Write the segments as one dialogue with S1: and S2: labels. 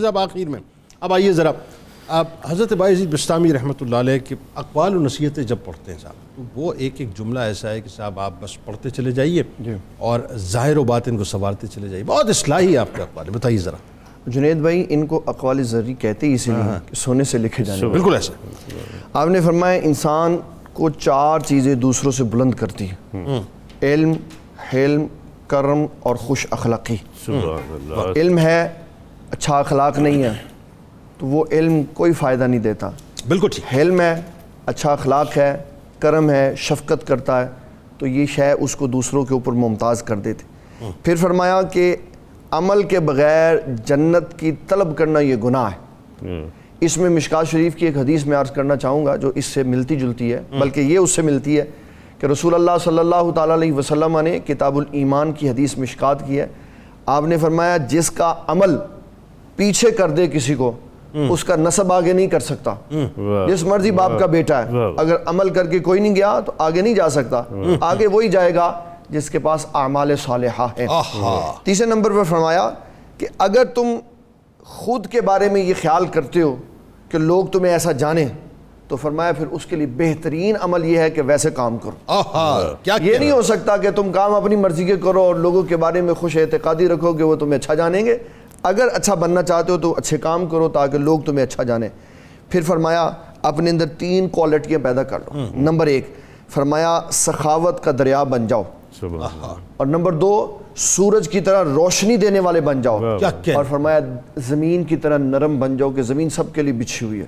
S1: صاحب آخر میں اب آئیے ذرا آپ حضرت بایزید بسطامی رحمۃ اللہ علیہ کے اقوال و نصیحتیں جب پڑھتے ہیں صاحب، تو وہ ایک ایک جملہ ایسا ہے کہ صاحب آپ بس پڑھتے چلے جائیے اور ظاہر و باطن کو سنوارتے چلے جائیے. بہت اصلاحی ہے آپ کے اقوال. بتائیے ذرا.
S2: جنید بھائی، ان کو اقوال زرعی کہتے ہی اسی لیے کہ سونے سے لکھے جانے.
S1: بالکل ایسا.
S2: آپ نے فرمایا انسان کو 4 چیزیں دوسروں سے بلند کرتی ہیں: علم، حلم، کرم اور خوش اخلاقی. علم ہے، اچھا اخلاق نہیں ہے تو وہ علم کوئی فائدہ نہیں دیتا.
S1: بالکل ٹھیک.
S2: حلم ہے، اچھا اخلاق ہے، کرم ہے، شفقت کرتا ہے تو یہ شے اس کو دوسروں کے اوپر ممتاز کر دیتے. پھر فرمایا کہ عمل کے بغیر جنت کی طلب کرنا یہ گناہ ہے. اس میں مشکات شریف کی ایک حدیث میں عرض کرنا چاہوں گا جو اس سے ملتی جلتی ہے، بلکہ یہ اس سے ملتی ہے کہ رسول اللہ صلی اللہ تعالیٰ علیہ وسلم نے کتاب الایمان کی حدیث مشکات کی ہے. آپ نے فرمایا جس کا عمل پیچھے کر دے کسی کو، اس کا نسب آگے نہیں کر سکتا. جس مرضی باپ کا بیٹا ہے، اگر عمل کر کے کوئی نہیں گیا تو آگے نہیں جا سکتا. آگے وہی جائے گا جس کے پاس اعمال صالحہ ہیں. تیسرے نمبر پر فرمایا کہ اگر تم خود کے بارے میں یہ خیال کرتے ہو کہ لوگ تمہیں ایسا جانیں تو فرمایا پھر اس کے لیے بہترین عمل یہ ہے کہ ویسے کام کرو. یہ نہیں ہو سکتا کہ تم کام اپنی مرضی کے کرو اور لوگوں کے بارے میں خوش اعتقادی رکھو کہ وہ تمہیں اچھا جانیں گے. اگر اچھا بننا چاہتے ہو تو اچھے کام کرو تاکہ لوگ تمہیں اچھا جانیں. پھر فرمایا اپنے اندر 3 کوالٹیاں پیدا کر لو. نمبر 1 فرمایا سخاوت کا دریا بن جاؤ، اور نمبر 2 سورج کی طرح روشنی دینے والے بن جاؤ، اور فرمایا زمین کی طرح نرم بن جاؤ کہ زمین سب کے لیے بچھی ہوئی ہے.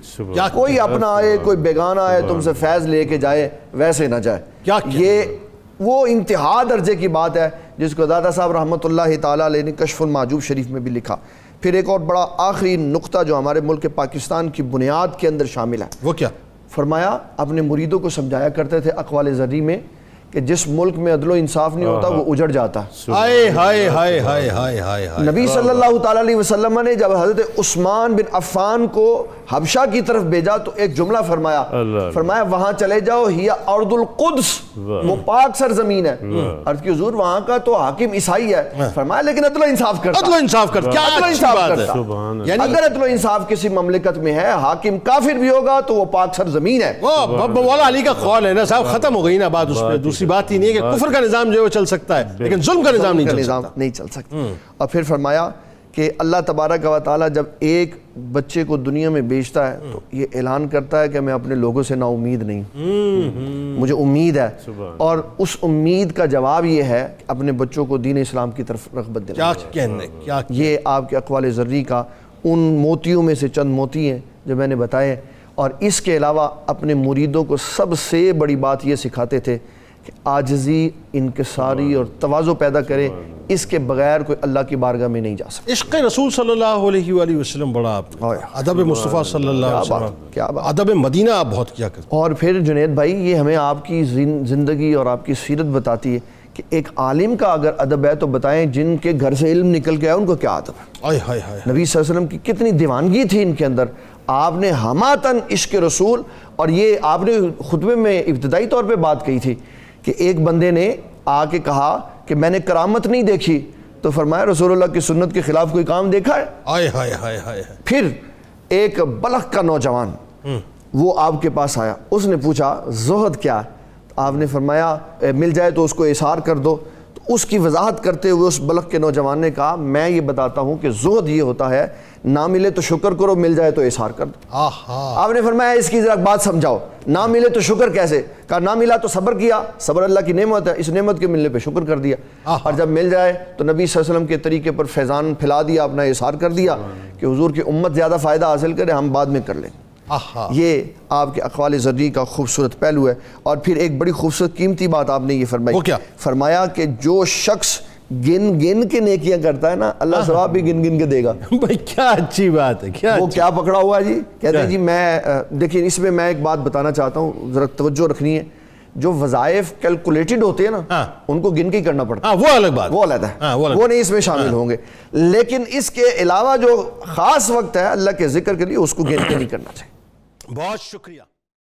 S2: کوئی اپنا آئے، کوئی بیگانہ آئے تم سے فیض لے کے جائے، ویسے نہ جائے. یہ وہ انتہا درجے کی بات ہے جس کو دادا صاحب رحمۃ اللہ تعالیٰ علیہ نے کشف المحجوب شریف میں بھی لکھا. پھر ایک اور بڑا آخری نقطہ جو ہمارے ملک پاکستان کی بنیاد کے اندر شامل ہے، وہ کیا؟ فرمایا اپنے مریدوں کو سمجھایا کرتے تھے اقوال زرعی میں کہ جس ملک میں عدل و انصاف نہیں ہوتا وہ اجڑ جاتا. نبی صلی اللہ تعالیٰ علیہ وسلم نے جب حضرت عثمان بن عفان کو حبشہ کی طرف بھیجا تو ایک جملہ فرمایا وہاں چلے جاؤ، ہی ارض القدس، وہ پاک سرزمین ہے. عرض کی حضور وہاں کا تو حاکم عیسائی ہے. فرمایا لیکن عدل و انصاف کرتا. اگر عدل و انصاف کسی مملکت میں ہے، حاکم کافر بھی ہوگا تو وہ پاک سرزمین ہے.
S1: مولا علی کا قول ہے نا صاحب، ختم ہو گئی نا بات. اس پہ دوسری بات ہی نہیں ہے کہ کفر کا نظام جو ہے وہ چل سکتا ہے لیکن ظلم کا نظام نہیں چل سکتا.
S2: اور پھر فرمایا کہ اللہ تبارک و تعالیٰ جب ایک بچے کو دنیا میں بیچتا ہے تو یہ اعلان کرتا ہے کہ میں اپنے لوگوں سے نا امید نہیں، مجھے امید ہے. اور اس امید کا جواب یہ ہے کہ اپنے بچوں کو دین اسلام کی طرف رغبت دینا. یہ آپ کے اقوال زرعی کا ان موتیوں میں سے چند موتی ہیں جو میں نے بتائے. اور اس کے علاوہ اپنے مریدوں کو سب سے بڑی بات یہ سکھاتے تھے کہ عاجزی، انکساری اور تواضع پیدا کرے. اس کے بغیر کوئی اللہ کی بارگاہ میں نہیں جا سکتا.
S1: عشق رسول صلی اللہ علیہ وآلہ وسلم بڑا آپ، ادب مصطفیٰ صلی اللہ علیہ وسلم، ادب مدینہ آپ بہت کیا کرتے.
S2: اور پھر جنید بھائی یہ ہمیں آپ کی زندگی اور آپ کی سیرت بتاتی ہے کہ ایک عالم کا اگر ادب ہے تو بتائیں جن کے گھر سے علم نکل کے آیا ان کو کیا ادب ہے. نبی صلی اللہ علیہ وسلم کی کتنی دیوانگی تھی ان کے اندر. آپ نے ہماتن عشق رسول، اور یہ آپ نے خطبے میں ابتدائی طور پہ بات کہی تھی کہ ایک بندے نے آ کے کہا کہ میں نے کرامت نہیں دیکھی، تو فرمایا رسول اللہ کی سنت کے خلاف کوئی کام دیکھا ہے؟ پھر ایک بلخ کا نوجوان وہ آپ کے پاس آیا، اس نے پوچھا زہد کیا؟ آپ نے فرمایا مل جائے تو اس کو اثار کر دو. تو اس کی وضاحت کرتے ہوئے اس بلخ کے نوجوان نے کہا میں یہ بتاتا ہوں کہ زہد یہ ہوتا ہے نہ ملے تو شکر کرو، مل جائے تو اثار کر دو. آپ نے فرمایا اس کی ذرا بات سمجھاؤ، نہ ملے تو شکر کیسے؟ کہا نہ ملا تو صبر کیا، صبر اللہ کی نعمت ہے، اس نعمت کے ملنے پہ شکر کر دیا. اور جب مل جائے تو نبی صلی اللہ علیہ وسلم کے طریقے پر فیضان پھیلا دیا، اپنا اثار کر دیا کہ حضور کی امت زیادہ فائدہ حاصل کرے، ہم بعد میں کر لیں. یہ آپ کے اقوال زرعی کا خوبصورت پہلو ہے. اور پھر ایک بڑی خوبصورت قیمتی بات آپ نے یہ فرمائی، فرمایا کہ جو شخص گن گن کے نیکیاں کرتا ہے نا، اللہ ثواب بھی گن گن کے دے گا.
S1: بھائی کیا اچھی بات ہے.
S2: وہ کیا پکڑا ہوا ہے جی؟ کہتے ہیں جی میں دیکھیں اس میں میں ایک بات بتانا چاہتا ہوں، ذرا توجہ رکھنی ہے. جو وظائف کیلکولیٹڈ ہوتے ہیں نا ان کو گن کے کرنا پڑتا ہے، وہ الگ بات، وہ علیحدہ ہے، وہ نہیں اس میں شامل ہوں گے. لیکن اس کے علاوہ جو خاص وقت ہے اللہ کے ذکر کے لیے اس کو گن کے نہیں کرنا چاہیے.
S1: بہت شکریہ.